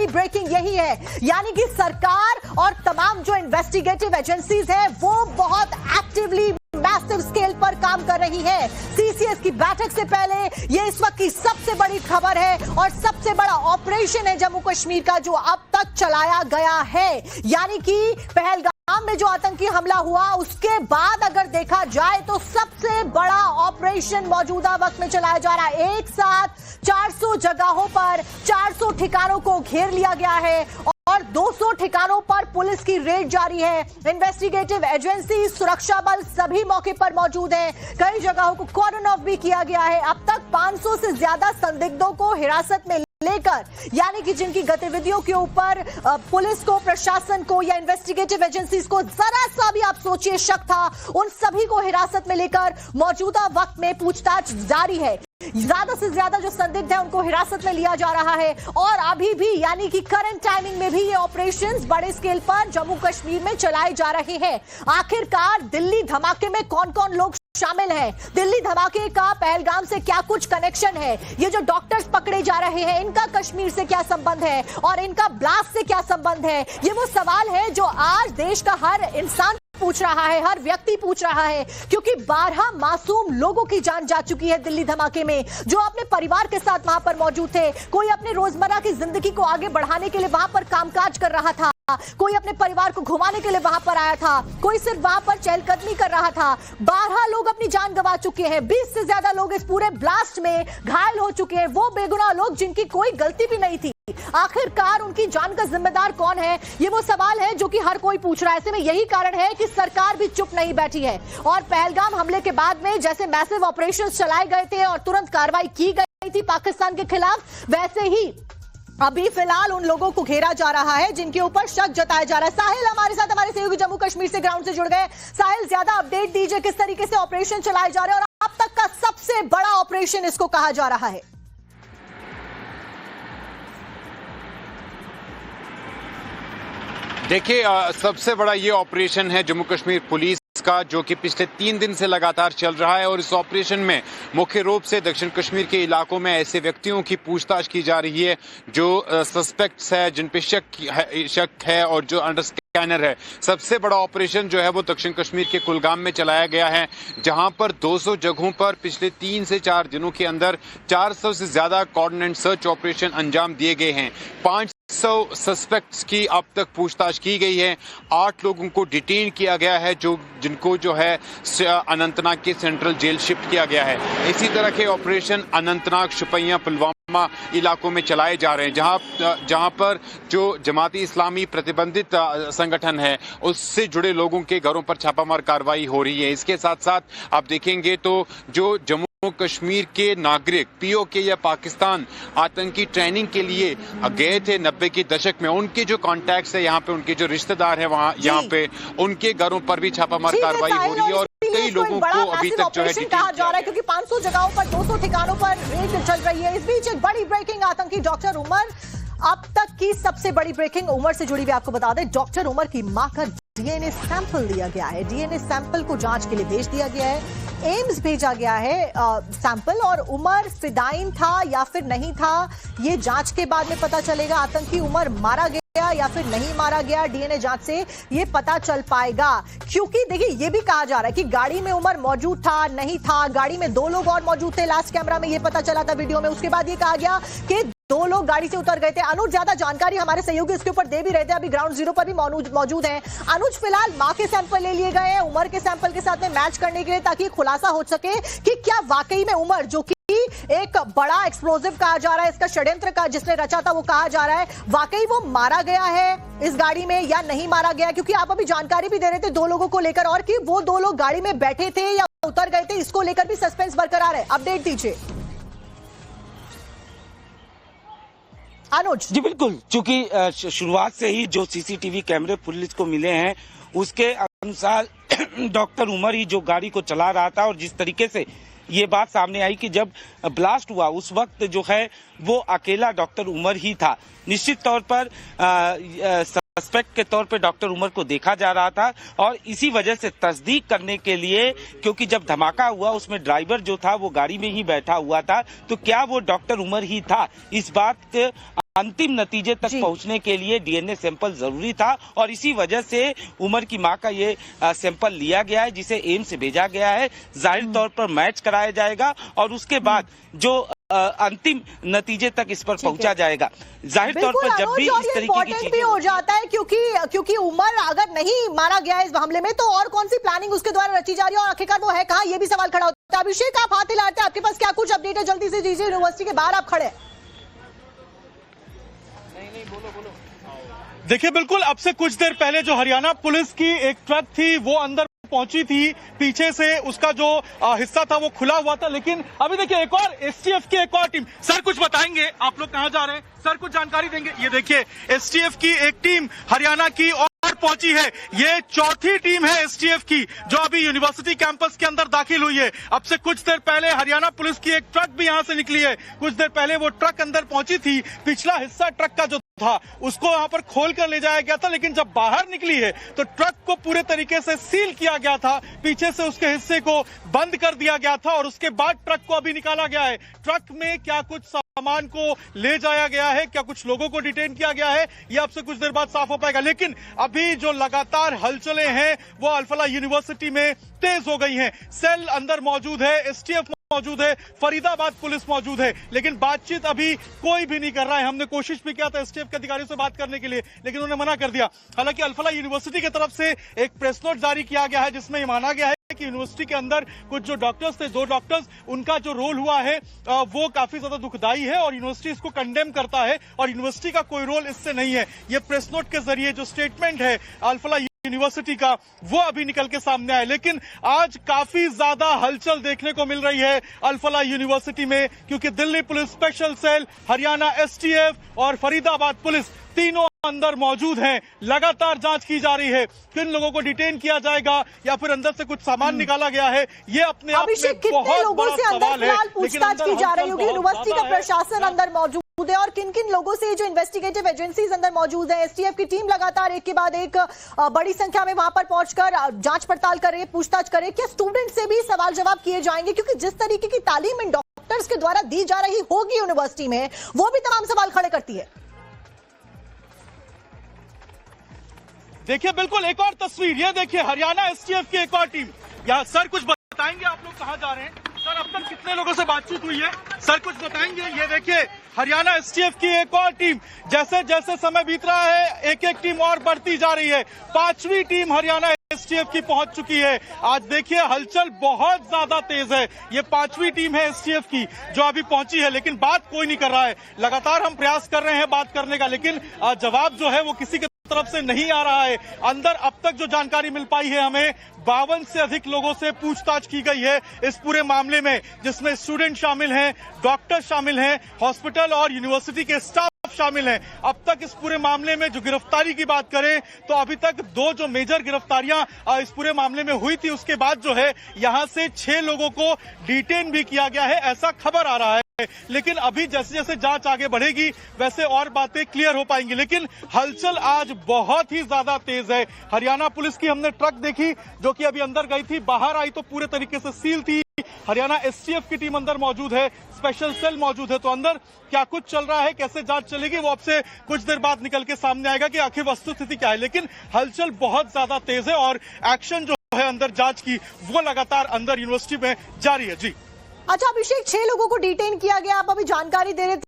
बड़ी ब्रेकिंग यही है, यानी कि सरकार और तमाम जो इन्वेस्टिगेटिव एजेंसीज है वो बहुत एक्टिवली मैसिव स्केल पर काम कर रही है। सीसीएस की बैठक से पहले ये इस वक्त की सबसे बड़ी खबर है और सबसे बड़ा ऑपरेशन है जम्मू कश्मीर का जो अब तक चलाया गया है। यानी कि पहलगाम में जो आतंकी हमला हुआ उसके बाद अगर देखा जाए तो सबसे बड़ा ऑपरेशन मौजूदा वक्त में चलाया जा रहा है। एक साथ 400 जगहों पर 400 ठिकानों को घेर लिया गया है और 200 ठिकानों पर पुलिस की रेड जारी है। इन्वेस्टिगेटिव एजेंसी, सुरक्षा बल सभी मौके पर मौजूद हैं। कई जगहों को कॉर्डन ऑफ भी किया गया है। अब तक 500 से ज्यादा संदिग्धों को हिरासत में लेकर, यानी कि जिनकी गतिविधियों के ऊपर पुलिस को, प्रशासन को या इन्वेस्टिगेटिव एजेंसीज को जरा सा भी आप सोचिए शक था, उन सभी को हिरासत में लेकर मौजूदा वक्त में पूछताछ जारी है। ज्यादा से ज्यादा जो संदिग्ध है उनको हिरासत में लिया जा रहा है और अभी भी यानी कि करंट टाइमिंग में भी ये ऑपरेशंस बड़े स्केल पर जम्मू कश्मीर में चलाए जा रहे हैं। आखिरकार दिल्ली धमाके में कौन कौन लोग शामिल हैं, दिल्ली धमाके का पहलगाम से क्या कुछ कनेक्शन है, ये जो डॉक्टर्स पकड़े जा रहे हैं इनका कश्मीर से क्या संबंध है और इनका ब्लास्ट से क्या संबंध है, ये वो सवाल है जो आज देश का हर इंसान पूछ रहा है, हर व्यक्ति पूछ रहा है, क्योंकि 12 मासूम लोगों की जान जा चुकी है दिल्ली धमाके में, जो अपने परिवार के साथ वहां पर मौजूद थे। कोई अपने रोजमर्रा की जिंदगी को आगे बढ़ाने के लिए वहां पर कामकाज कर रहा था, कोई अपने परिवार को घुमाने के लिए वहां पर आया था, कोई सिर्फ वहां पर चहलकदमी कर रहा था। 12 लोग अपनी जान गंवा चुके हैं, 20 से ज्यादा लोग इस पूरे ब्लास्ट में घायल हो चुके हैं, वो बेगुनाह लोग जिनकी कोई गलती भी नहीं थी। आखिरकार उनकी जान का जिम्मेदार कौन है, ये वो सवाल है जो कि हर कोई पूछ रहा है। ऐसे में यही कारण है कि सरकार भी चुप नहीं बैठी है और पहलगाम हमले के बाद में जैसे मैसिव ऑपरेशंस चलाए गए थे और तुरंत कार्रवाई की गई थी पाकिस्तान के खिलाफ, वैसे ही अभी फिलहाल उन लोगों को घेरा जा रहा है जिनके ऊपर शक जताया जा रहा है। साहिल हमारे साथ, हमारे सहयोगी जम्मू कश्मीर से ग्राउंड से जुड़ गए। साहिल, ज्यादा अपडेट दीजिए, किस तरीके से ऑपरेशन चलाए जा रहे हैं और अब तक का सबसे बड़ा ऑपरेशन इसको कहा जा रहा है। देखिए, सबसे बड़ा ये ऑपरेशन है जम्मू कश्मीर पुलिस का, जो कि पिछले 3 दिन से लगातार चल रहा है और इस ऑपरेशन में मुख्य रूप से दक्षिण कश्मीर के इलाकों में ऐसे व्यक्तियों की पूछताछ की जा रही है जो सस्पेक्ट्स है, जिन पे शक है और जो अंडर स्कैनर है। सबसे बड़ा ऑपरेशन जो है वो दक्षिण कश्मीर के कुलगाम में चलाया गया है, जहां पर 200 जगहों पर पिछले 3 से 4 दिनों के अंदर 400 से ज्यादा कॉर्डन एंड सर्च ऑपरेशन अंजाम दिए गए हैं। 500 सस्पेक्ट्स की अब तक पूछताछ की गई है। 8 लोगों को डिटेन किया गया है, जिनको जो है अनंतनाग के सेंट्रल जेल शिफ्ट किया गया है। इसी तरह के ऑपरेशन अनंतनाग, शुपियां, पुलवामा इलाकों में चलाए जा रहे हैं, जहां पर जो जमाती इस्लामी प्रतिबंधित संगठन है उससे जुड़े लोगों के घरों पर छापामार कार्रवाई हो रही है। इसके साथ साथ आप देखेंगे तो जो जम्मू कश्मीर के नागरिक पीओके या पाकिस्तान आतंकी ट्रेनिंग के लिए गए थे 90 के दशक में, उनके जो कॉन्टैक्ट्स है यहाँ पे, उनके जो रिश्तेदार हैं वहाँ यहाँ पे, उनके घरों पर भी छापामार कार्रवाई हो रही है और कई लोगों को अभी तक जो है कहा जा रहा है, क्योंकि 500 जगहों पर 200 ठिकानों पर रेड चल रही है। इस बीच एक बड़ी ब्रेकिंग, आतंकी डॉक्टर उमर, अब तक की सबसे बड़ी ब्रेकिंग उमर से जुड़ी हुई आपको बता दें। डॉक्टर उमर की मां का डीएनए सैंपल लिया गया है, डीएनए सैंपल को जांच के लिए भेज दिया गया है, एम्स भेजा गया है सैंपल, और उमर फिदाइन था या फिर नहीं था ये जांच के बाद में पता चलेगा। आतंकी उमर मारा गया या फिर नहीं मारा गया, डीएनए जांच से ये पता चल पाएगा। क्योंकि देखिए ये भी कहा जा रहा है कि गाड़ी में उमर मौजूद था, नहीं था, गाड़ी में 2 लोग और मौजूद थे, लास्ट कैमरा में ये पता चला था वीडियो में। उसके बाद ये कहा गया कि 2 लोग गाड़ी से उतर गए थे। अनुज ज्यादा जानकारी हमारे सहयोगी इसके ऊपर दे भी रहे थे, अभी ग्राउंड जीरो पर भी मौजूद हैं। अनुज, फिलहाल मां के सैंपल ले लिए गए हैं उमर के सैंपल के साथ में मैच करने के लिए, ताकि खुलासा हो सके कि क्या वाकई में उमर, जो कि एक बड़ा एक्सप्लोजिव कहा जा रहा है, इसका षड्यंत्र का जिसने रचा था वो कहा जा रहा है, वाकई वो मारा गया है इस गाड़ी में या नहीं मारा गया? क्योंकि आप अभी जानकारी भी दे रहे थे 2 लोगों को लेकर, और कि वो 2 लोग गाड़ी में बैठे थे या उतर गए थे, इसको लेकर भी सस्पेंस बरकरार है। अपडेट दीजिए अनुज। जी बिल्कुल, चूंकि शुरुआत से ही जो सीसीटीवी कैमरे पुलिस को मिले हैं उसके अनुसार डॉक्टर उमर ही जो गाड़ी को चला रहा था, और जिस तरीके से ये बात सामने आई कि जब ब्लास्ट हुआ उस वक्त जो है वो अकेला डॉक्टर उमर ही था। निश्चित तौर पर सस्पेक्ट के तौर पे डॉक्टर उमर को देखा जा रहा था और इसी वजह से तस्दीक करने के लिए, क्योंकि जब धमाका हुआ उसमें ड्राइवर जो था वो गाड़ी में ही बैठा हुआ था, तो क्या वो डॉक्टर उमर ही था, इस बात के अंतिम नतीजे तक पहुंचने के लिए डीएनए सैंपल जरूरी था और इसी वजह से उमर की मां का ये सैंपल लिया गया है, जिसे एम्स से भेजा गया है। जाहिर तौर पर मैच कराया जाएगा और उसके बाद जो अंतिम नतीजे तक इस पर पहुंचा जाएगा। जाहिर तौर पर जब भी इस तरीके की चीजें भी हो जाता है, क्योंकि उमर अगर नहीं मारा गया इस मामले में तो और कौन सी प्लानिंग उसके द्वारा रची जा रही है और आखिरकार वो है कहां, ये भी सवाल खड़ा होता है। अभिषेक, आप हाथ हिलाते हैं, आपके पास क्या कुछ अपडेट है? जल्दी से दीजिए, यूनिवर्सिटी के बाहर आप खड़े। देखिए, बिल्कुल अब से कुछ देर पहले जो हरियाणा पुलिस की एक ट्रक थी वो अंदर पहुंची थी, पीछे से उसका जो हिस्सा था वो खुला हुआ था। लेकिन अभी देखिए एक और एसटीएफ की एक और टीम, सर कुछ बताएंगे, आप लोग कहां जा रहे हैं सर, कुछ जानकारी देंगे? ये देखिए एसटीएफ की एक टीम हरियाणा की और पहुंची है, ये चौथी टीम है एसटीएफ की जो अभी यूनिवर्सिटी कैंपस के अंदर दाखिल हुई है। अब से कुछ देर पहले हरियाणा पुलिस की एक ट्रक भी यहां से निकली है, कुछ देर पहले वो ट्रक अंदर पहुंची थी, पिछला हिस्सा ट्रक का जो था उसको वहां पर खोल कर ले जाया गया था, लेकिन जब बाहर निकली है तो ट्रक को पूरे तरीके से सील किया गया था, पीछे से उसके हिस्से को बंद कर दिया गया था और उसके बाद ट्रक को अभी निकाला गया है। ट्रक में क्या कुछ सामान को ले जाया गया है, क्या कुछ लोगों को डिटेन किया गया है, ये आपसे कुछ देर बाद साफ हो पाएगा। लेकिन अभी जो लगातार हलचलें हैं वो अल्फला यूनिवर्सिटी में तेज हो गई हैं। सेल अंदर मौजूद है, एसटीएफ मौजूद है, फरीदाबाद पुलिस मौजूद है, लेकिन बातचीत अभी कोई भी नहीं कर रहा है। हमने कोशिश भी किया था एसटीएफ के अधिकारियों से बात करने के लिए, लेकिन उन्होंने मना कर दिया। हालांकि अल्फला यूनिवर्सिटी की तरफ से एक प्रेस नोट जारी किया गया है जिसमें ये माना गया है कि यूनिवर्सिटी के अंदर कुछ जो डॉक्टर्स थे, 2 डॉक्टर्स, उनका जो रोल हुआ है वो काफी ज्यादा दुखदाई है और यूनिवर्सिटी इसको कंडेम करता है और यूनिवर्सिटी का कोई रोल इससे नहीं है। ये प्रेस नोट के जरिए जो स्टेटमेंट है अल्फला यूनिवर्सिटी का वो अभी निकल के सामने आया। लेकिन आज काफी ज्यादा हलचल देखने को मिल रही है अल्फला यूनिवर्सिटी में, क्योंकि Delhi police special cell, Haryana STF और फरीदाबाद पुलिस तीनों अंदर मौजूद हैं। लगातार जांच की जा रही है, किन लोगों को डिटेन किया जाएगा या फिर अंदर से कुछ सामान निकाला गया है, ये अपने आप में बहुत लोगों से अंदर फिलहाल पूछताछ की जा रही होगी। यूनिवर्सिटी का प्रशासन अंदर मौजूद है और किन किन लोगों से जो इन्वेस्टिगेटिव एजेंसीज अंदर मौजूद है। एसटीएफ की टीम लगातार एक के बाद एक बड़ी संख्या में वहां पर पहुंचकर जांच पड़ताल कर रही है, पूछताछ कर रही है। क्या स्टूडेंट से भी सवाल जवाब किए जाएंगे, क्योंकि जिस तरीके की तालीम इन डॉक्टर्स के द्वारा दी जा रही होगी यूनिवर्सिटी में, वो भी तमाम सवाल खड़े करती है। देखिए बिल्कुल एक और तस्वीर, ये देखिए हरियाणा एसटीएफ की एक और टीम। यहाँ सर कुछ बताएंगे, आप लोग कहाँ जा रहे हैं सर? अब तक कितने लोगों से बातचीत हुई है सर, कुछ बताएंगे? ये देखिए हरियाणा एसटीएफ की एक और टीम, जैसे जैसे समय बीत रहा है एक एक टीम और बढ़ती जा रही है। 5वीं टीम हरियाणा एसटीएफ की पहुंच चुकी है। आज देखिए हलचल बहुत ज्यादा तेज है। ये 5वीं टीम है एसटीएफ की जो अभी पहुंची है, लेकिन बात कोई नहीं कर रहा है। लगातार हम प्रयास कर रहे हैं बात करने का, लेकिन जवाब जो है वो किसी के तरफ से नहीं आ रहा है। अंदर अब तक जो जानकारी मिल पाई है हमें, 52 से अधिक लोगों से पूछताछ की गई है इस पूरे मामले में, जिसमें स्टूडेंट शामिल हैं, डॉक्टर शामिल हैं, हॉस्पिटल और यूनिवर्सिटी के स्टाफ शामिल हैं। अब तक इस पूरे मामले में जो गिरफ्तारी की बात करें तो अभी तक 2 जो मेजर गिरफ्तारियां इस पूरे मामले में हुई थी, उसके बाद जो है यहां से 6 लोगों को डिटेन भी किया गया है, ऐसा खबर आ रहा है। लेकिन अभी जैसे जैसे जांच आगे बढ़ेगी वैसे और बातें क्लियर हो पाएंगी। लेकिन हलचल आज बहुत ही ज्यादा तेज है। हरियाणा पुलिस की हमने ट्रक देखी जो कि अभी अंदर गई थी, बाहर आई तो पूरे तरीके से सील थी। हरियाणा एसटीएफ की टीम अंदर मौजूद है, स्पेशल सेल मौजूद है, तो अंदर क्या कुछ चल रहा है, कैसे जांच चलेगी, वो आपसे कुछ देर बाद निकल के सामने आएगा कि आखिर वस्तुस्थिति क्या है। लेकिन हलचल बहुत ज्यादा तेज है और एक्शन जो है अंदर जांच की वो लगातार अंदर यूनिवर्सिटी में जारी है। जी अच्छा अभिषेक, 6 लोगों को डिटेन किया गया, आप अभी जानकारी दे रहे थे